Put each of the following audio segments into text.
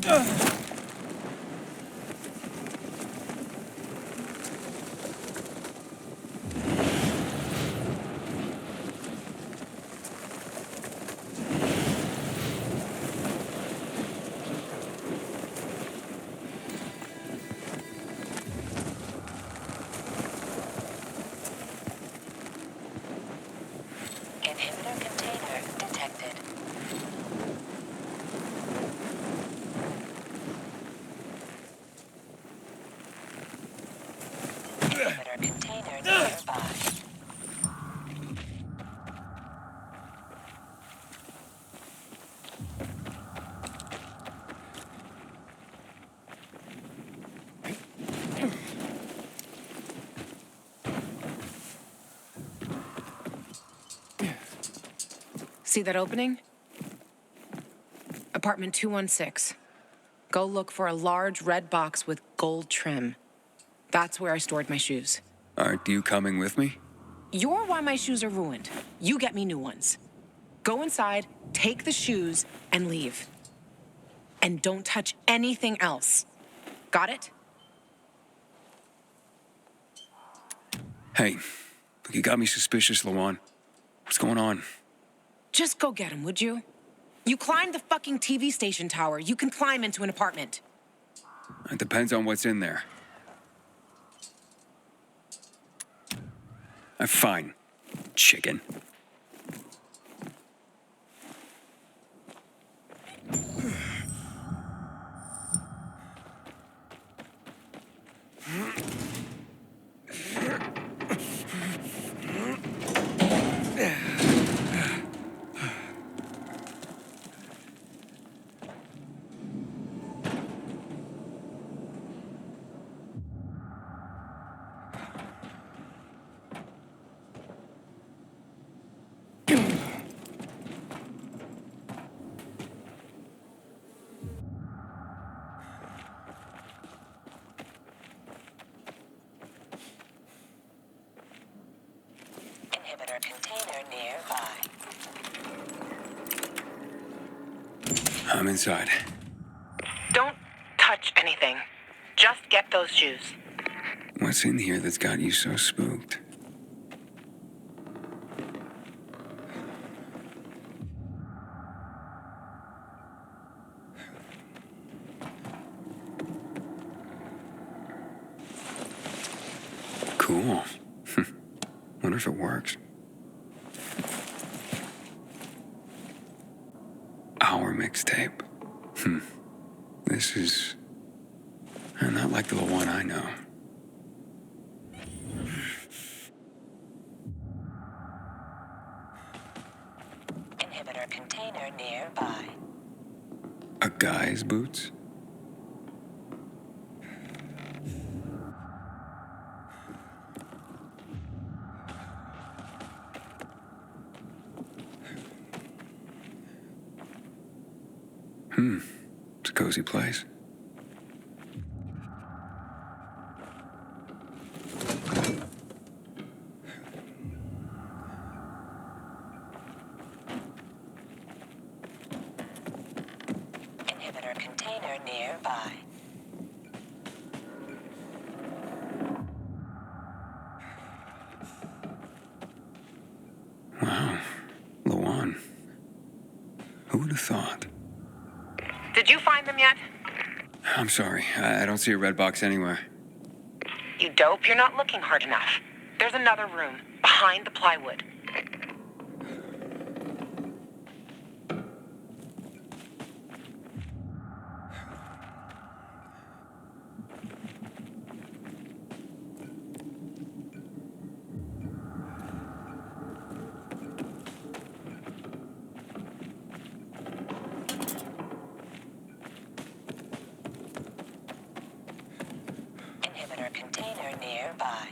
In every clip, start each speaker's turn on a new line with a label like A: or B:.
A: Inhibitor container detected. Inhibitor container nearby.
B: See that opening? Apartment 216. Go look for a large red box with gold trim. That's where I stored my shoes.
C: Aren't you coming with me?
B: You're why my shoes are ruined. You get me new ones. Go inside, take the shoes, and leave. And don't touch anything else. Got it?
C: Hey, look, you got me suspicious, Lawan. What's going on?
B: Just go get him, would you? You climbed the fucking TV station tower. You can climb into an apartment.
C: It depends on what's in there. Fine, chicken.
A: Inhibitor container nearby.
C: I'm inside.
B: Don't touch anything. Just get those shoes.
C: What's in here that's got you so spooked? Cool. Wonder if it works. Our mixtape. This is not like the one I know.
A: Inhibitor container nearby.
C: A guy's boots? It's a cozy place.
A: Inhibitor container nearby.
C: Wow. Lawan. Who would have thought?
B: Did you find them yet?
C: I'm sorry. I don't see a red box anywhere.
B: You dope, you're not looking hard enough. There's another room, behind the plywood.
A: Inhibitor container nearby.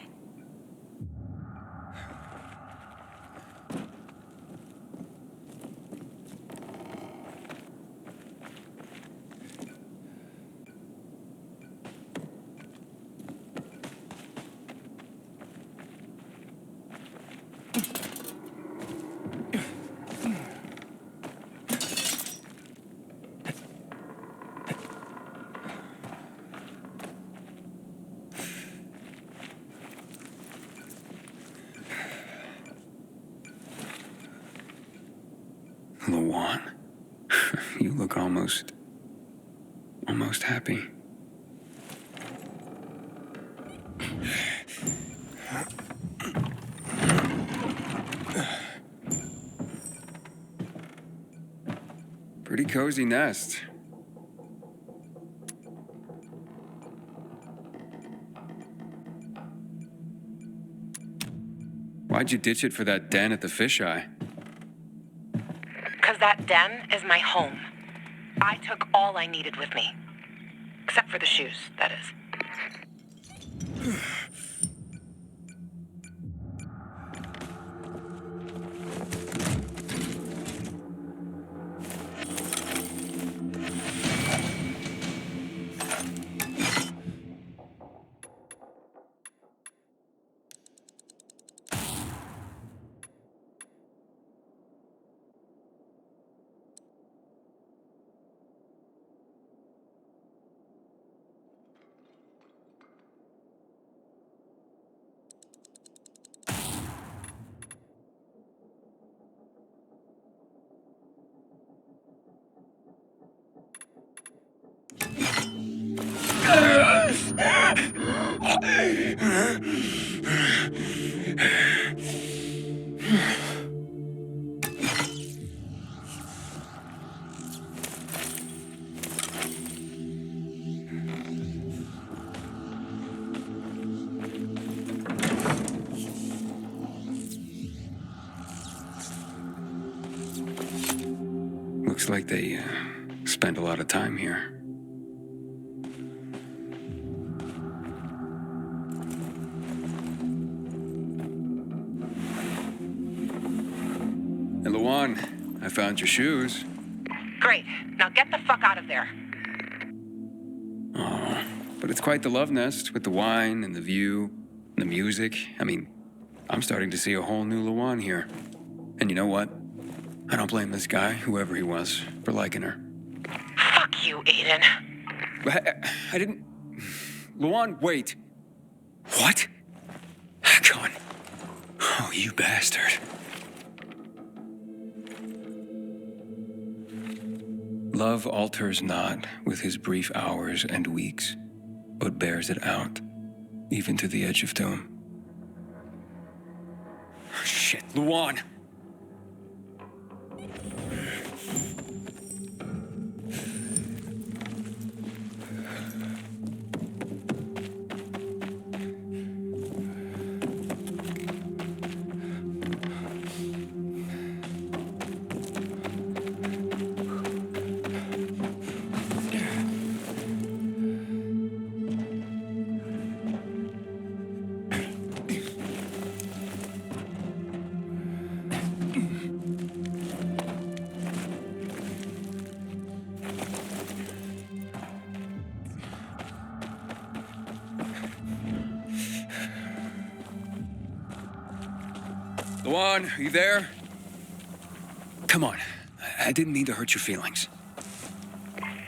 C: Lawan, you look almost happy. Pretty cozy nest. Why'd you ditch it for that den at the fisheye?
B: Because that den is my home. I took all I needed with me. Except for the shoes, that is.
C: Looks like they spend a lot of time here. Hey, Lawan, I found your shoes.
B: Great. Now get the fuck out of there.
C: Oh, but it's quite the love nest with the wine and the view and the music. I mean, I'm starting to see a whole new Lawan here. And you know what? I don't blame this guy, whoever he was, for liking her.
B: Fuck you, Aiden.
C: I didn't... Lawan, wait. What? Come on. Oh, you bastard. Love alters not with his brief hours and weeks, but bears it out, even to the edge of doom. Shit, Lawan! Lawan, are you there? Come on. I didn't mean to hurt your feelings.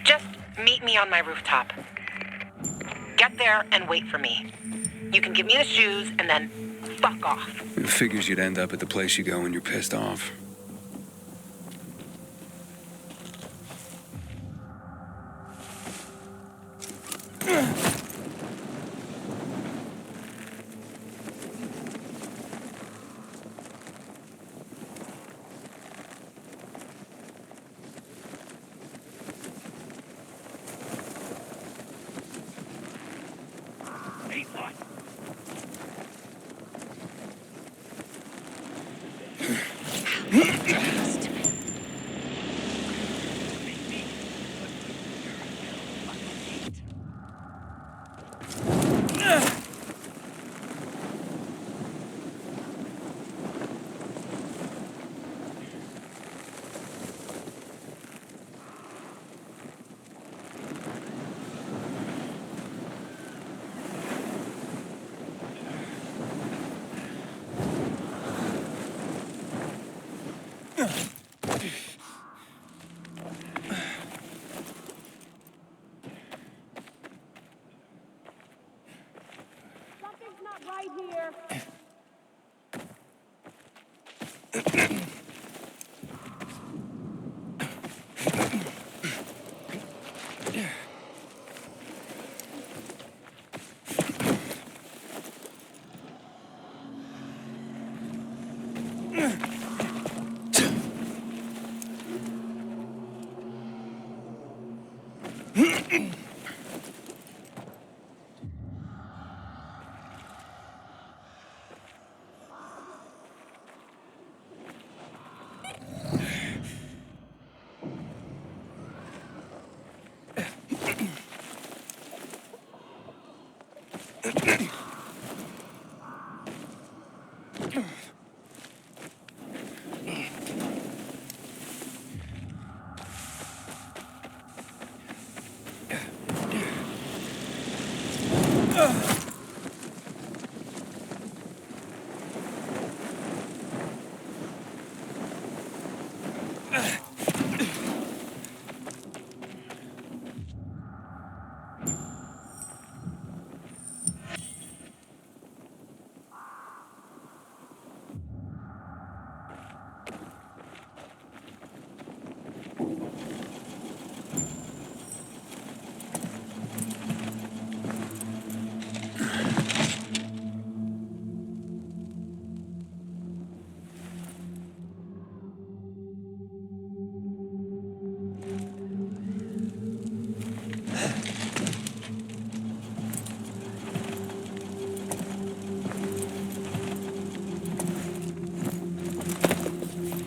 B: Just meet me on my rooftop. Get there and wait for me. You can give me the shoes and then fuck off.
C: It figures you'd end up at the place you go when you're pissed off.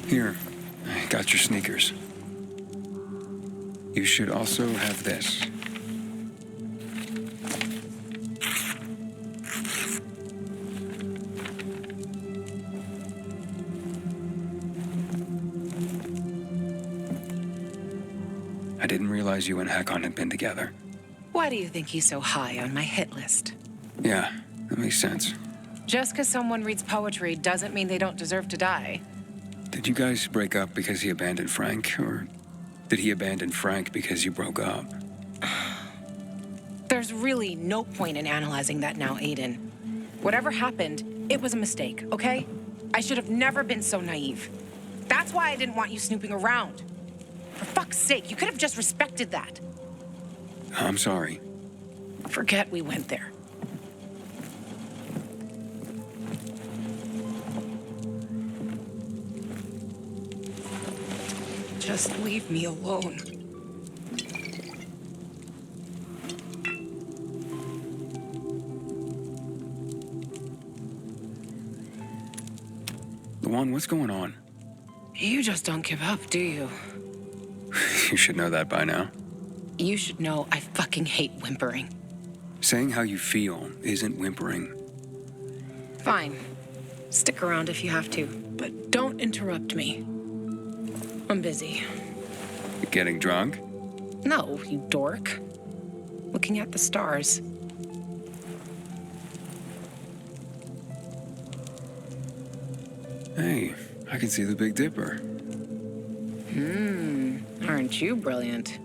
C: Here, I got your sneakers. You should also have this. I didn't realize you and Hakon had been together.
B: Why do you think he's so high on my hit list?
C: Yeah, that makes sense.
B: Just because someone reads poetry doesn't mean they don't deserve to die.
C: Did you guys break up because he abandoned Frank, or did he abandon Frank because you broke up?
B: There's really no point in analyzing that now, Aiden. Whatever happened, it was a mistake, okay? I should have never been so naive. That's why I didn't want you snooping around. For fuck's sake, you could have just respected that.
C: I'm sorry.
B: Forget we went there. Just leave me alone.
C: Luan, what's going on?
B: You just don't give up, do you?
C: You should know that by now.
B: You should know I fucking hate whimpering.
C: Saying how you feel isn't whimpering.
B: Fine. Stick around if you have to, but don't interrupt me. I'm busy.
C: You getting drunk?
B: No, you dork. Looking at the stars.
C: Hey, I can see the Big Dipper.
B: Aren't you brilliant?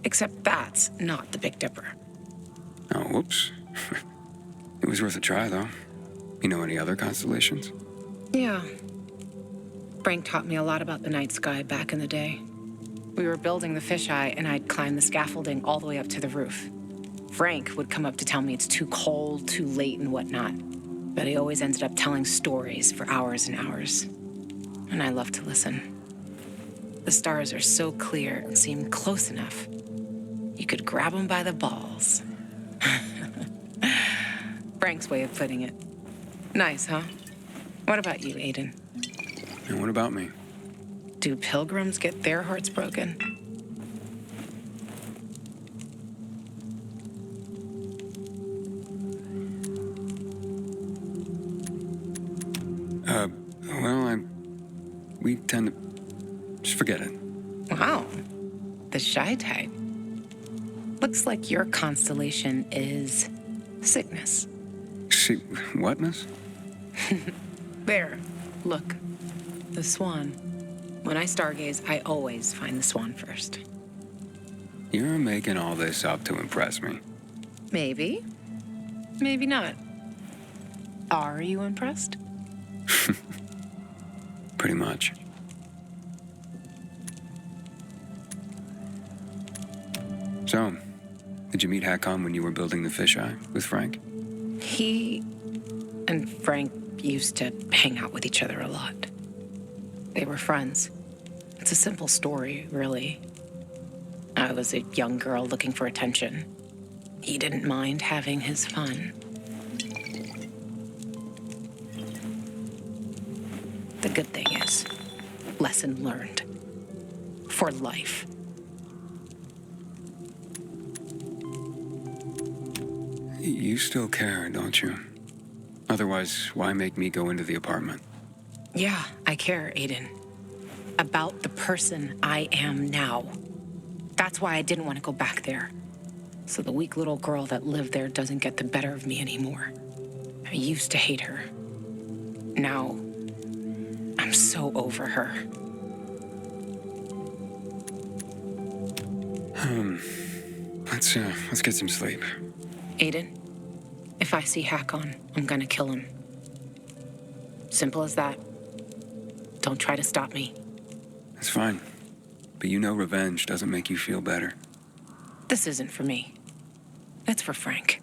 B: Except that's not the Big Dipper.
C: Oh, whoops. It was worth a try, though. You know any other constellations?
B: Yeah. Frank taught me a lot about the night sky back in the day. We were building the fisheye, and I'd climb the scaffolding all the way up to the roof. Frank would come up to tell me it's too cold, too late, and whatnot. But he always ended up telling stories for hours and hours. And I love to listen. The stars are so clear and seem close enough. You could grab them by the balls. Frank's way of putting it. Nice, huh? What about you, Aiden?
C: And what about me?
B: Do pilgrims get their hearts broken?
C: We tend to just forget it.
B: Wow. The shy type. Looks like your constellation is sickness.
C: See, whatness?
B: There. Look. The swan. When I stargaze, I always find the swan first.
C: You're making all this up to impress me.
B: Maybe. Maybe not. Are you impressed?
C: Pretty much. So, did you meet Hakon when you were building the fisheye with Frank?
B: He and Frank used to hang out with each other a lot. They were friends. It's a simple story, really. I was a young girl looking for attention. He didn't mind having his fun. The good thing is, lesson learned. For life.
C: You still care, don't you? Otherwise, why make me go into the apartment?
B: Yeah, I care, Aiden. About the person I am now. That's why I didn't want to go back there. So the weak little girl that lived there doesn't get the better of me anymore. I used to hate her. Now, I'm so over her.
C: Let's get some sleep.
B: Aiden, if I see Hakon, I'm gonna kill him. Simple as that. Don't try to stop me.
C: It's fine. But you know revenge doesn't make you feel better.
B: This isn't for me. It's for Frank.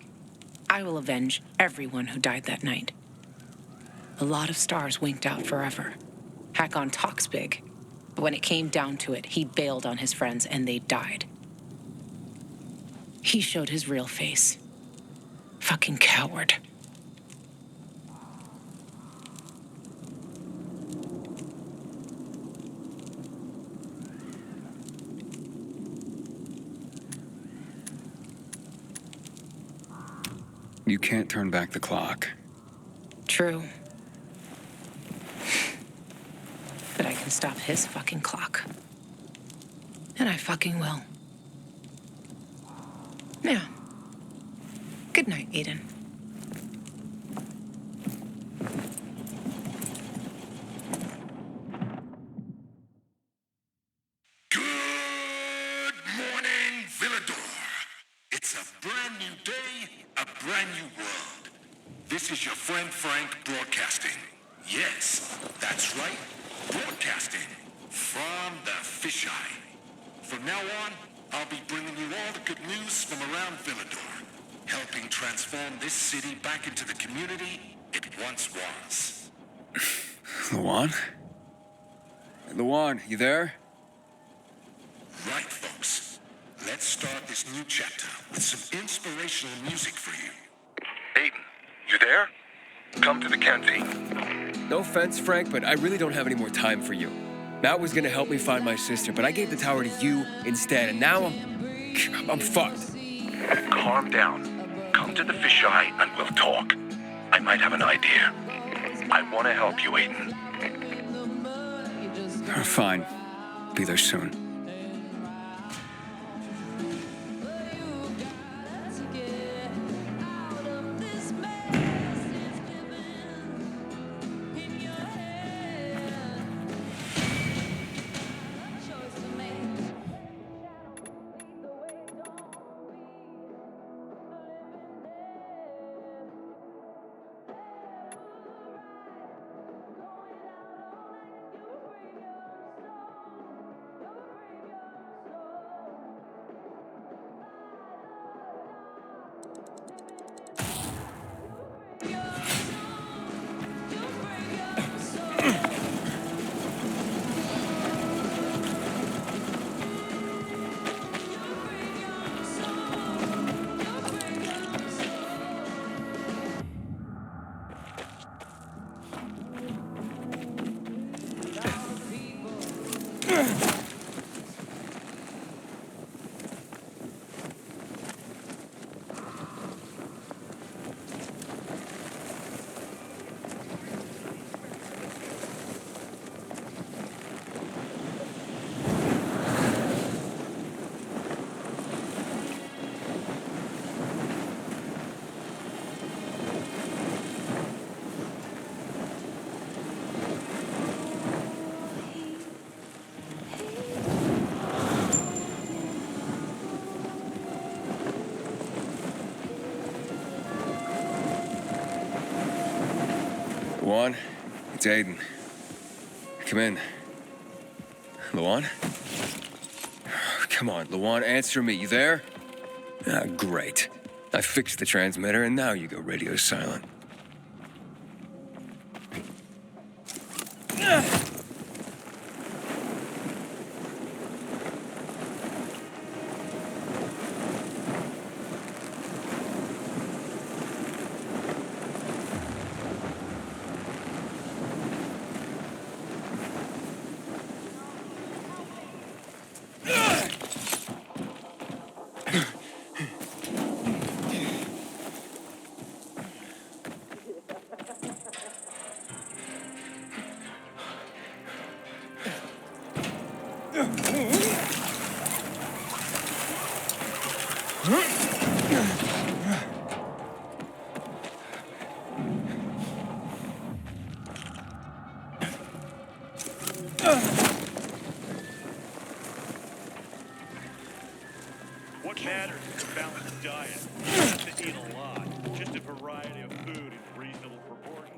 B: I will avenge everyone who died that night. A lot of stars winked out forever. Hakon talks big, but when it came down to it, he bailed on his friends and they died. He showed his real face. Fucking coward.
C: You can't turn back the clock.
B: True. But I can stop his fucking clock. And I fucking will. Yeah. Good night, Aiden.
D: Good morning, Villador. It's a brand new day, a brand new world. This is your friend Frank broadcasting. Yes, that's right, broadcasting from the fisheye. From now on, I'll be bringing you all the good news from around Villador, helping transform this city back into the community it once was.
C: Luan? Luan, you there?
D: Right, folks. Let's start this new chapter with some inspirational music for you.
E: Aiden, you there? Come to the canteen.
C: No offense, Frank, but I really don't have any more time for you. Matt was gonna help me find my sister, but I gave the tower to you instead, and now I'm fucked.
E: Calm down. Come to the fisheye and we'll talk. I might have an idea. I want to help you, Aiden.
C: Fine. Be there soon. Luan, it's Aiden. Come in. Luan? Come on, Luan, answer me. You there? Ah, great. I fixed the transmitter, and now you go radio silent.
F: What matters is a balanced diet. You don't have to eat a lot, just a variety of food in reasonable proportion.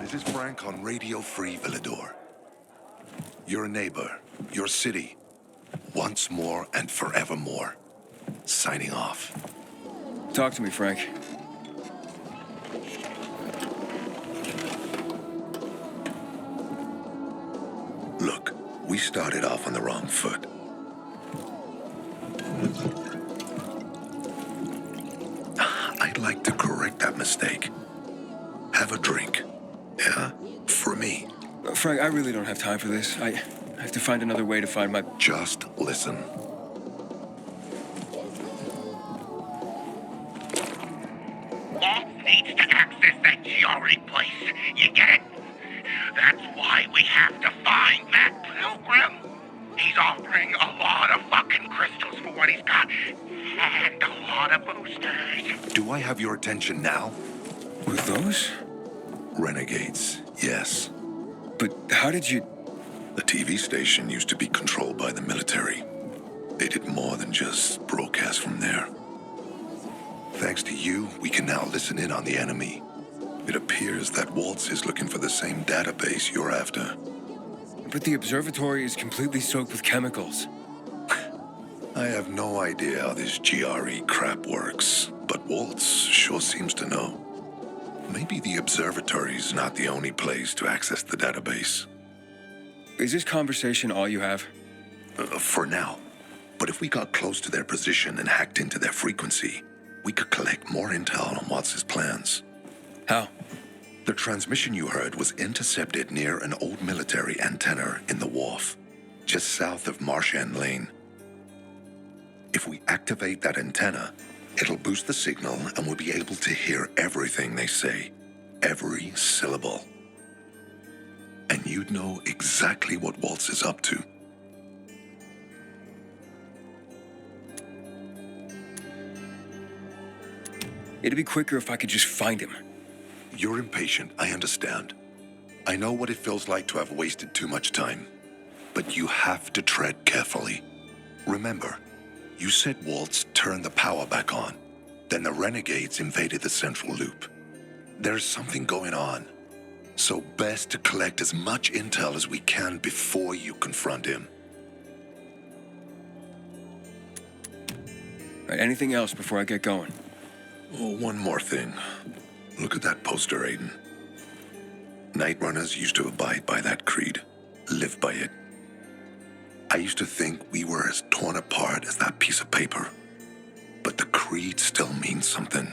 D: This is Frank on Radio Free Villador. Your neighbor, your city, once more and forevermore. Signing off.
C: Talk to me, Frank.
D: Look, we started off on the wrong foot. I'd like to correct that mistake. Have a drink. Yeah? For me.
C: Frank, I really don't have time for this. I have to find another way to find my...
D: Just listen.
E: Waltz needs to access that GRE place. You get it? That's why we have to find that pilgrim. He's offering a lot of fucking crystals for what he's got. And a lot of boosters.
D: Do I have your attention now?
C: With those?
D: Renegades, yes.
C: But how did you...
D: The TV station used to be controlled by the military. They did more than just broadcast from there. Thanks to you, we can now listen in on the enemy. It appears that Waltz is looking for the same database you're after.
C: But the observatory is completely soaked with chemicals.
D: I have no idea how this GRE crap works, but Waltz sure seems to know. Maybe the observatory's not the only place to access the database.
C: Is this conversation all you have?
D: For now. But if we got close to their position and hacked into their frequency, we could collect more intel on Watts's plans.
C: How?
D: The transmission you heard was intercepted near an old military antenna in the wharf, just south of Marchand Lane. If we activate that antenna, it'll boost the signal and we'll be able to hear everything they say, every syllable. And you'd know exactly what Waltz is up to.
C: It'd be quicker if I could just find him.
D: You're impatient, I understand. I know what it feels like to have wasted too much time. But you have to tread carefully. Remember, you said Waltz turned the power back on. Then the renegades invaded the central loop. There's something going on. So best to collect as much intel as we can before you confront him.
C: Right, anything else before I get going?
D: Oh, one more thing. Look at that poster, Aiden. Nightrunners used to abide by that creed, live by it. I used to think we were as torn apart as that piece of paper. But the creed still means something.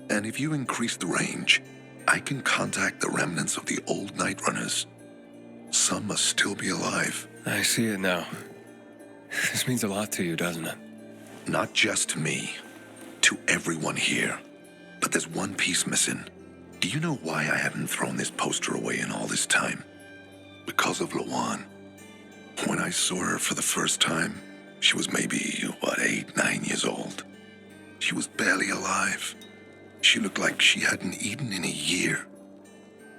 D: And if you increase the range, I can contact the remnants of the old Nightrunners. Some must still be alive.
C: I see it now. This means a lot to you, doesn't it?
D: Not just to me, to everyone here. But there's one piece missing. Do you know why I haven't thrown this poster away in all this time? Because of Lawan. When I saw her for the first time, she was maybe, 8, 9 years old. She was barely alive. She looked like she hadn't eaten in a year.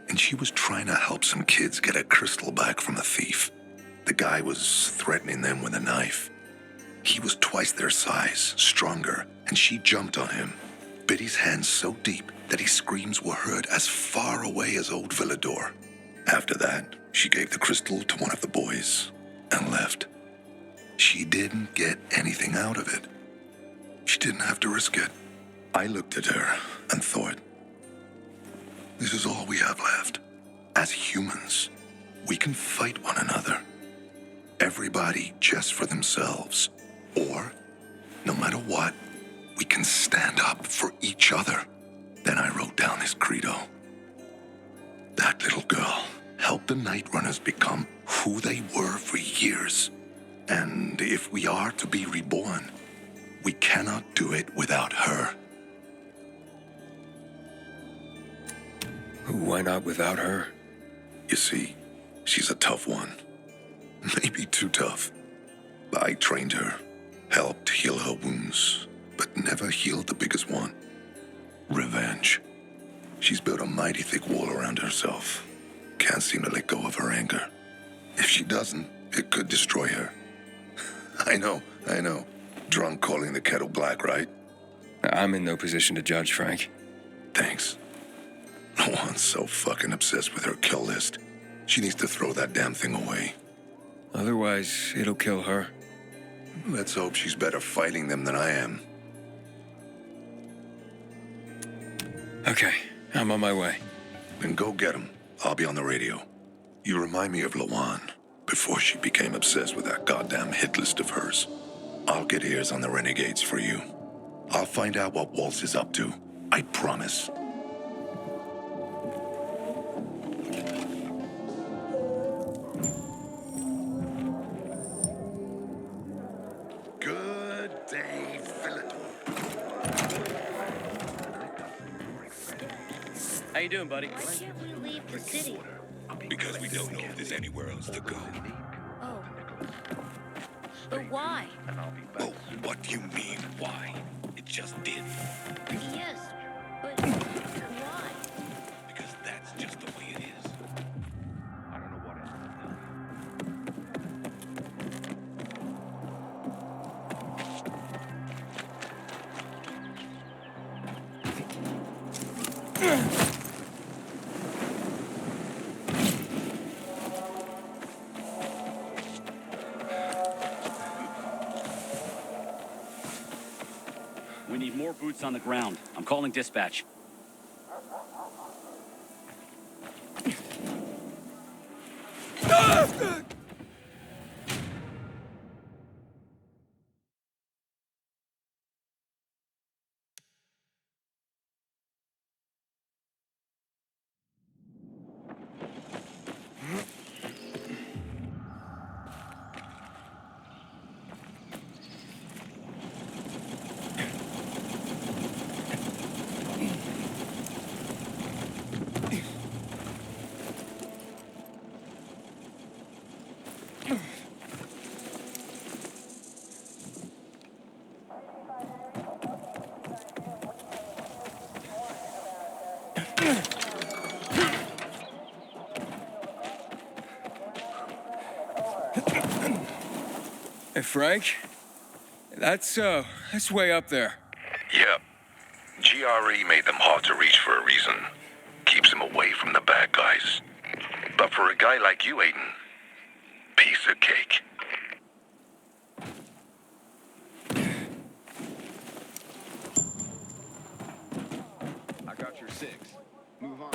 D: And she was trying to help some kids get a crystal back from a thief. The guy was threatening them with a knife. He was twice their size, stronger, and she jumped on him, bit his hand so deep that his screams were heard as far away as old Villador. After that, she gave the crystal to one of the boys and left. She didn't get anything out of it. She didn't have to risk it. I looked at her and thought, this is all we have left. As humans, we can fight one another. Everybody just for themselves. Or, no matter what, we can stand up for each other. Then I wrote down this credo. That little girl helped the Nightrunners become who they were for years. And if we are to be reborn, we cannot do it without her.
C: Why not without her?
D: You see, she's a tough one. Maybe too tough. I trained her, helped heal her wounds, but never healed the biggest one. Revenge. She's built a mighty thick wall around herself. Can't seem to let go of her anger. If she doesn't, it could destroy her. I know. Drunk calling the kettle black, right?
C: I'm in no position to judge, Frank.
D: Thanks. Lawan's so fucking obsessed with her kill list. She needs to throw that damn thing away.
C: Otherwise, it'll kill her.
D: Let's hope she's better fighting them than I am.
C: Okay, I'm on my way.
D: Then go get him. I'll be on the radio. You remind me of Lawan, before she became obsessed with that goddamn hit list of hers. I'll get ears on the renegades for you. I'll find out what Waltz is up to. I promise. Good day, Philadelphia.
G: How you doing, buddy?
H: Why can't we leave the city?
D: Because we don't know if there's anywhere else to go.
H: Oh. But why?
D: Oh, what do you mean, why? It just did.
H: Yes, but why?
D: Because that's just the way it is.
F: I don't know what else.
G: We need more boots on the ground. I'm calling dispatch.
C: Hey, Frank? That's way up there.
D: Yep. GRE made them hard to reach for a reason. Keeps them away from the bad guys. But for a guy like you, Aiden, piece of cake.
I: I got your 6. Move on.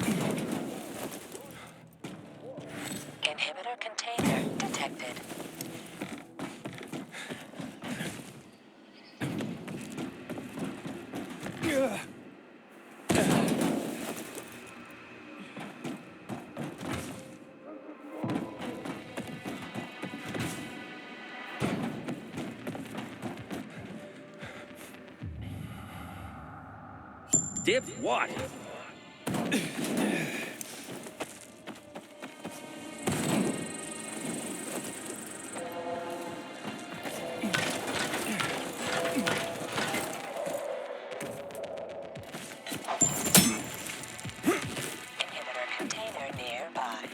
A: Inhibitor container detected.
G: Dibs what?
A: Inhibitor container nearby.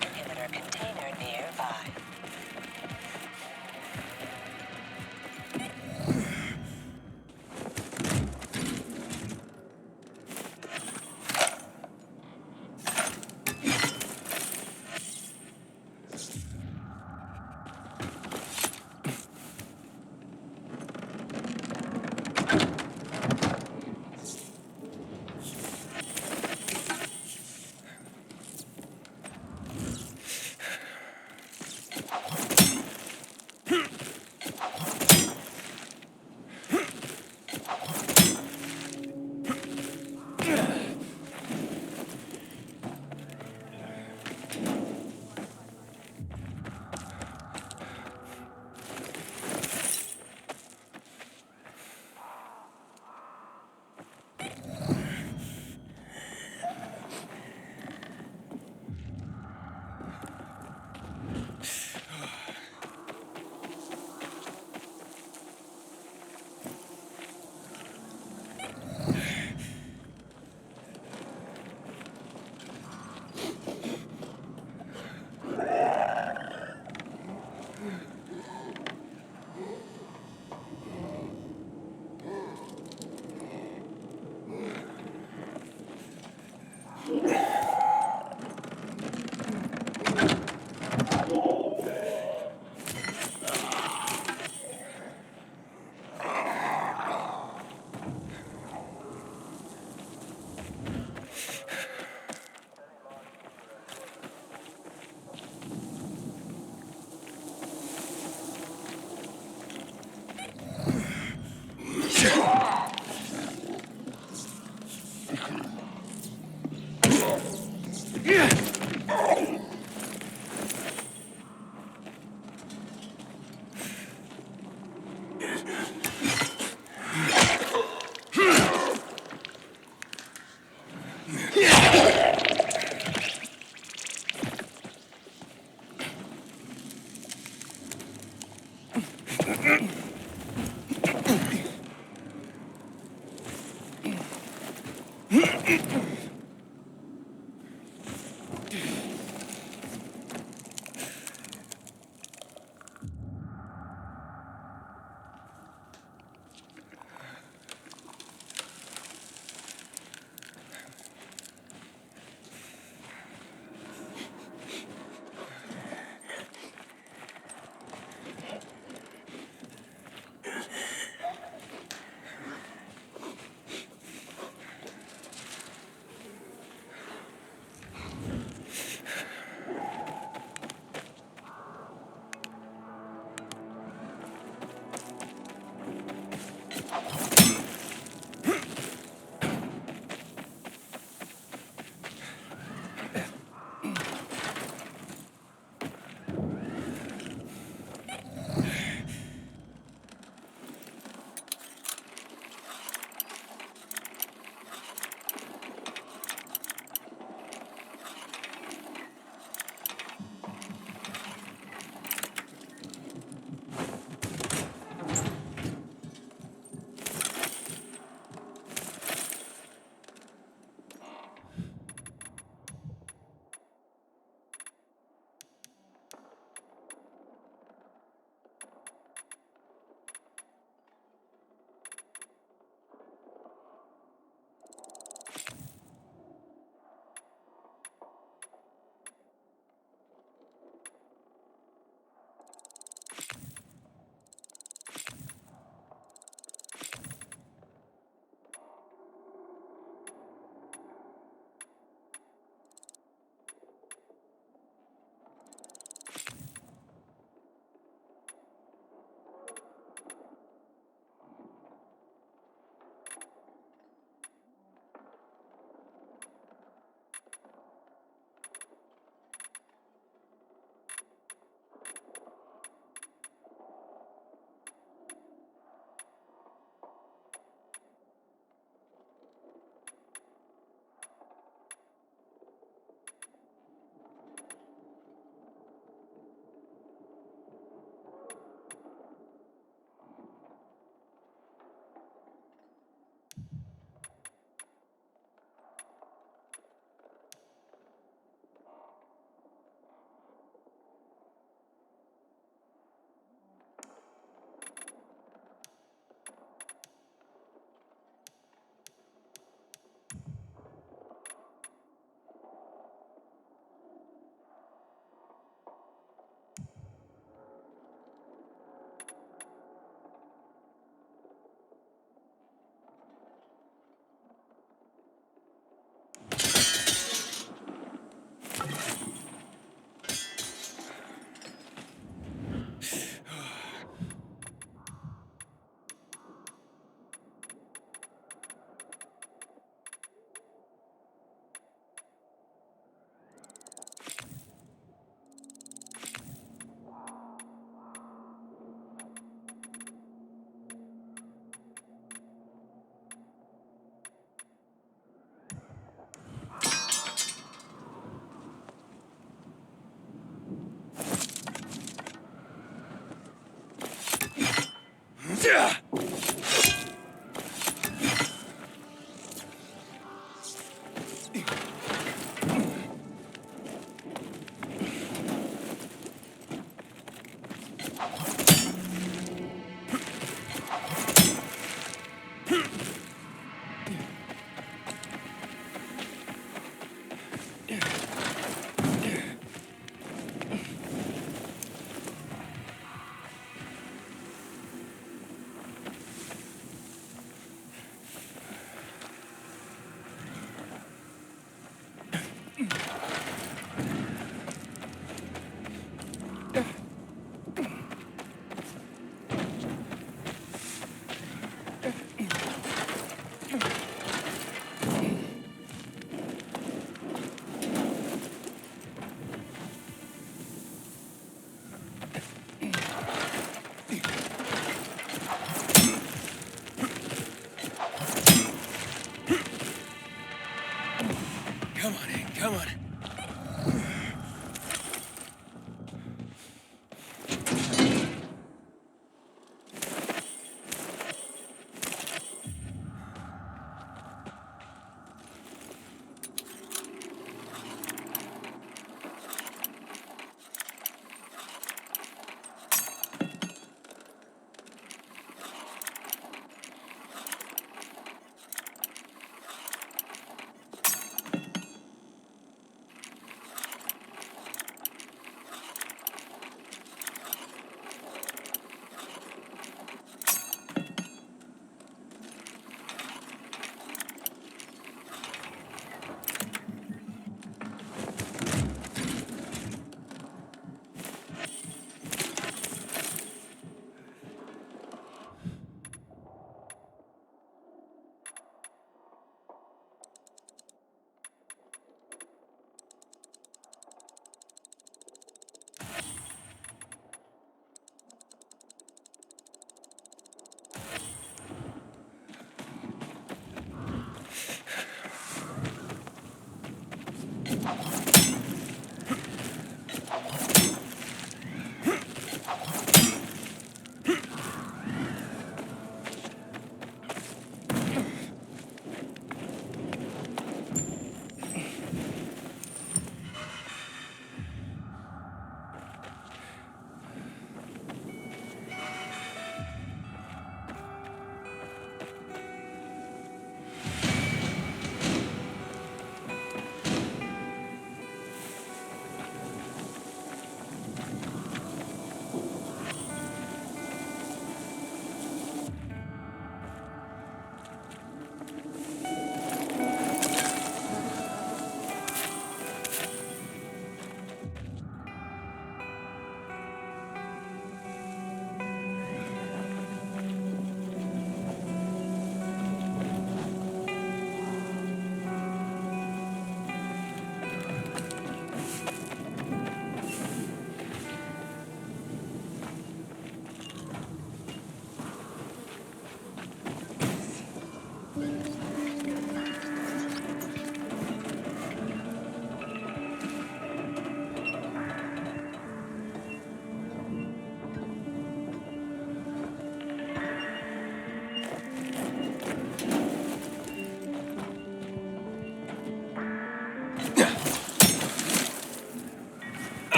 A: Inhibitor container nearby.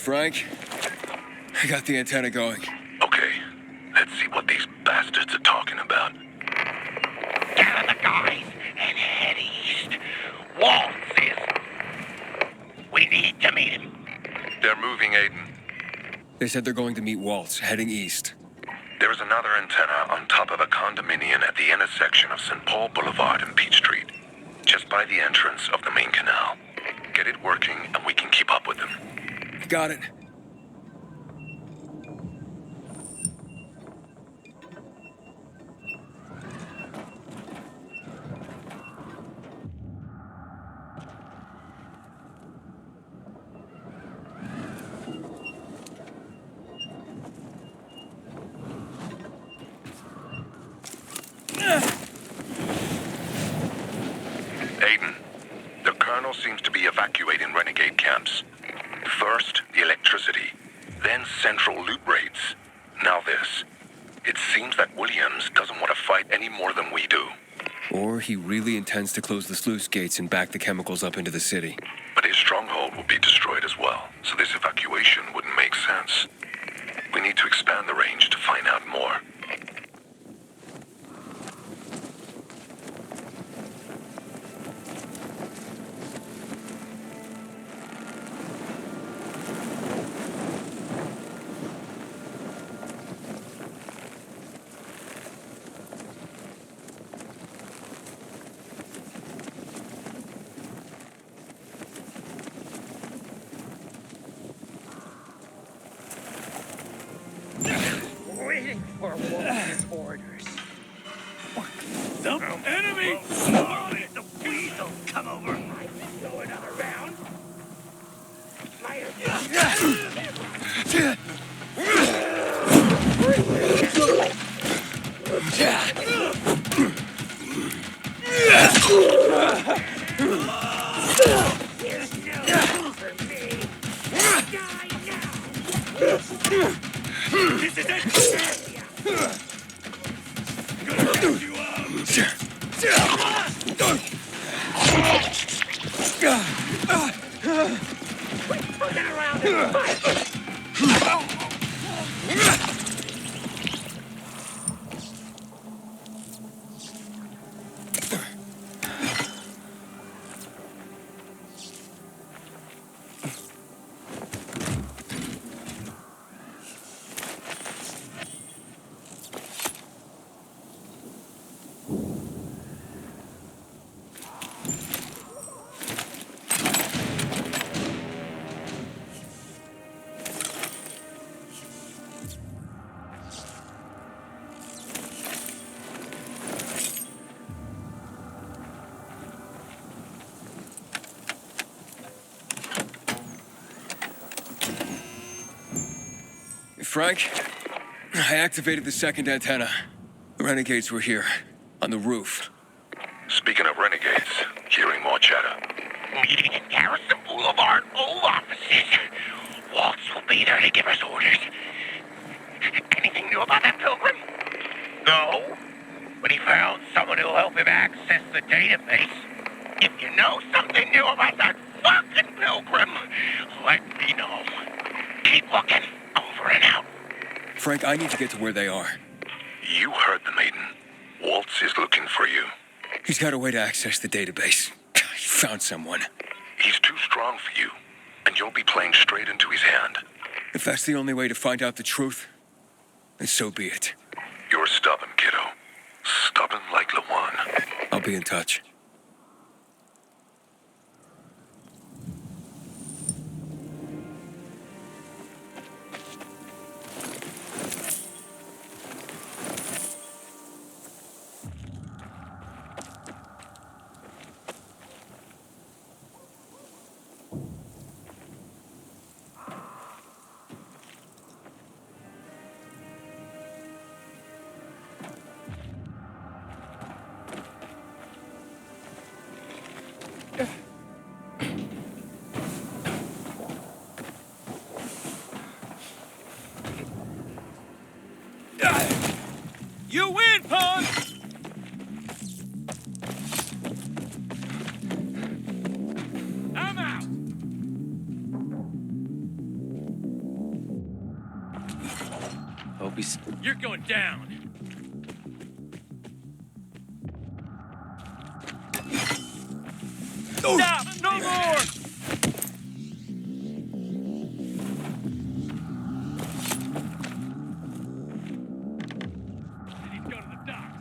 C: Frank. I got the antenna going.
D: Okay, let's see what these bastards are talking about.
E: Gather the guys and head east. Waltz is. We need to meet him.
D: They're moving, Aiden.
C: They said they're going to meet Waltz, heading east.
D: There's another antenna on top of a condominium at the intersection of St. Paul Boulevard and Peach Street, just by the entrance of the main canal. Get it working and we can keep up with them.
C: Got it.
D: Aiden, the Colonel seems to be evacuating renegade camps. First, the electricity, then central loot raids. Now this. It seems that Williams doesn't want to fight any more than we do.
C: Or he really intends to close the sluice gates and back the chemicals up into the city.
D: But his stronghold will be destroyed as well, so this evacuation wouldn't make sense. We need to expand the range to find out more.
E: Waiting for Walter's orders.
F: Some enemy!
E: The weasel come over. Go another round. Fire. There's no hope for me. Die now.
F: This is it! I'm gonna get you
E: Turn around and fight.
C: Frank, I activated the second antenna. The renegades were here, on the roof.
D: Speaking of renegades, hearing more chatter.
E: Meeting at Garrison Boulevard, old offices. Waltz will be there to give us orders. Anything new about that pilgrim? No, but he found someone who'll help him access the database. If you know something new about that fucking pilgrim, let me know. Keep looking. Over and out.
C: Frank, I need to get to where they are.
D: You heard the maiden. Waltz is looking for you.
C: He's got a way to access the database. He found someone.
D: He's too strong for you, and you'll be playing straight into his hand.
C: If that's the only way to find out the truth, then so be it.
D: You're stubborn, kiddo. Stubborn like Lawan.
C: I'll be in touch.
G: Hope he's...
F: You're going down. Stop! No more! I need to go to the docks.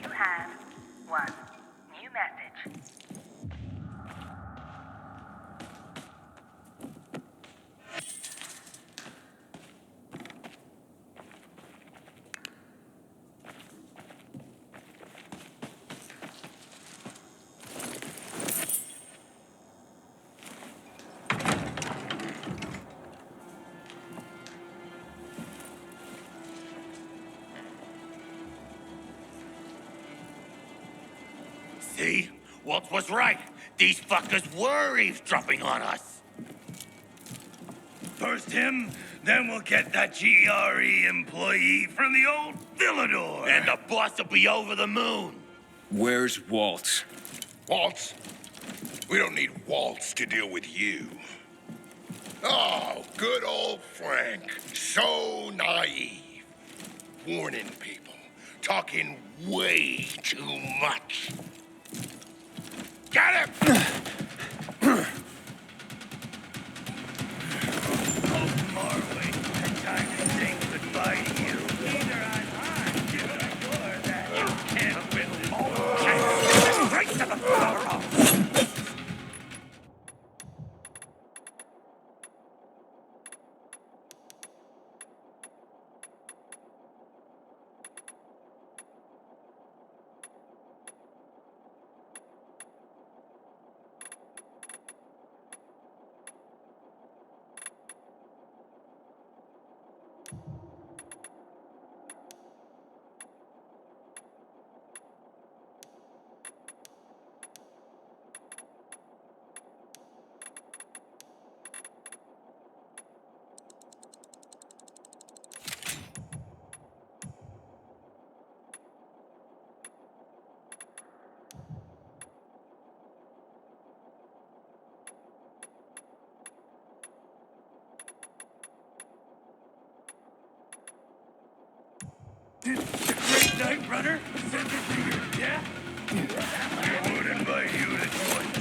J: You have one new message.
E: See? Walt was right. These fuckers were eavesdropping on us. First him, then we'll get that GRE employee from the old Villador. And the boss will be over the moon.
C: Where's Walt?
D: Waltz? We don't need Waltz to deal with you. Oh, good old Frank. So naive. Warning people. Talking way too much. Got him!
E: Oh, Marley, time to say goodbye to you. Either I'm hot, or that you can't win all. Straight to the barrel. Did the great Nightrunner send it to your death? I would invite you to join us.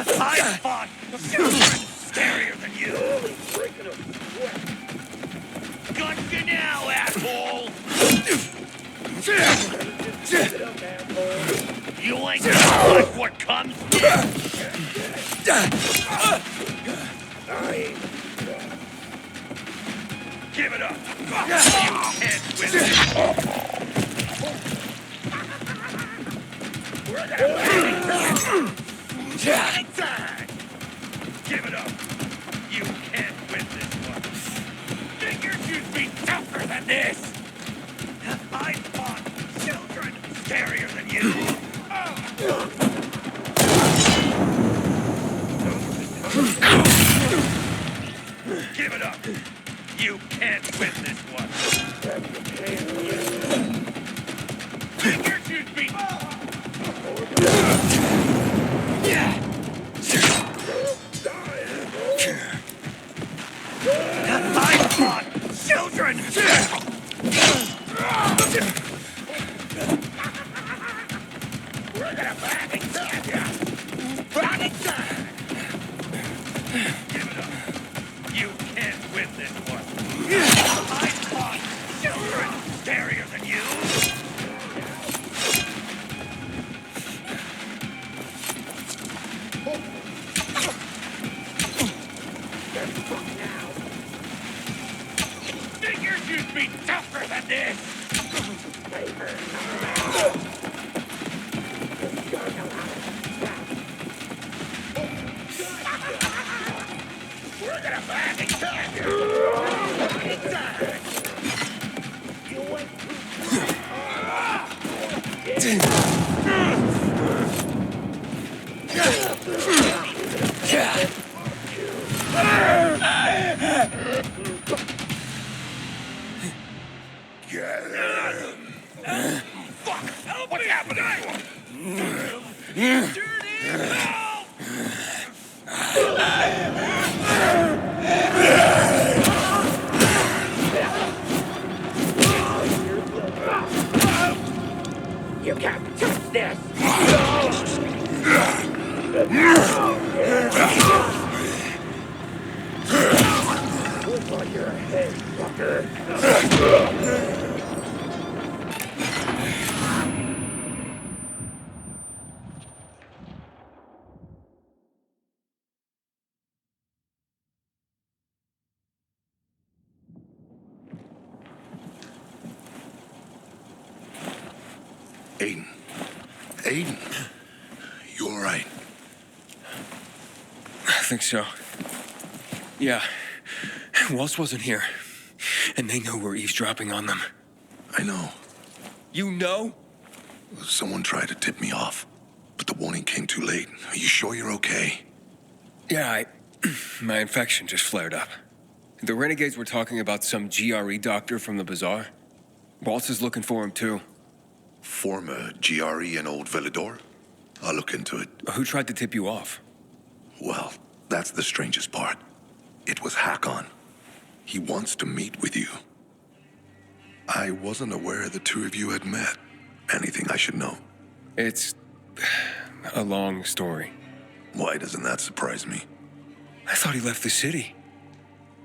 E: I fought children scarier than you. Got you now, asshole. You ain't gonna like what comes next. Give it up. You can't win this. Give it up. You can't win this one. Figures you'd be tougher than this. I fought children scarier than you. Give it up. You can't win this one. Figures you'd be... I fought children! We're gonna back and tag ya! Back and tag! Give it up. You can't win this one. I fought children scarier than you! Figures you'd be tougher than this! We're gonna back and tag you! Fuck! What's happening? You can't touch this! What's on your head, fucker?
D: Aiden. Aiden. You all right?
C: I think so. Yeah. Waltz wasn't here. And they know we're eavesdropping on them.
D: I know.
C: You know?
D: Someone tried to tip me off, but the warning came too late. Are you sure you're okay?
C: Yeah, my infection just flared up. The renegades were talking about some GRE doctor from the bazaar. Waltz is looking for him, too.
D: Former GRE and Old Villador? I'll look into it.
C: Who tried to tip you off?
D: Well, that's the strangest part. It was Hakon. He wants to meet with you. I wasn't aware the two of you had met. Anything I should know?
C: It's a long story.
D: Why doesn't that surprise me?
C: I thought he left the city.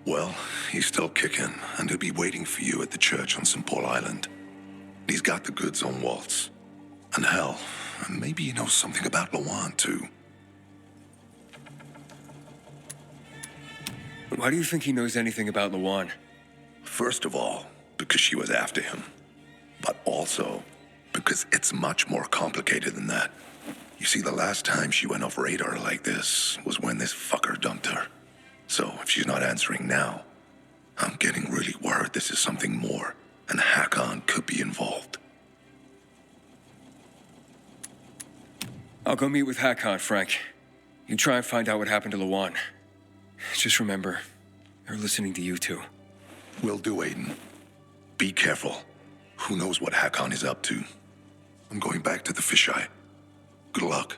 D: Well, he's still kicking, and he'll be waiting for you at the church on St. Paul Island. He's got the goods on Waltz. And hell, maybe he knows something about Lawan, too.
C: Why do you think he knows anything about Lawan?
D: First of all, because she was after him. But also, because it's much more complicated than that. You see, the last time she went off radar like this was when this fucker dumped her. So if she's not answering now, I'm getting really worried this is something more, and Hakon could be involved.
C: I'll go meet with Hakon, Frank. You try and find out what happened to Lawan. Just remember, they're listening to you two.
D: Will do, Aiden. Be careful. Who knows what Hakon is up to? I'm going back to the fisheye. Good luck.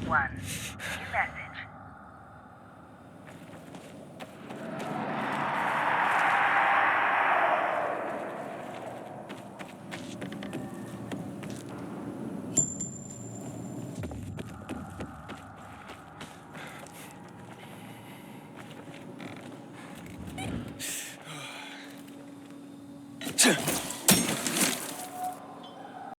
J: 1. New message.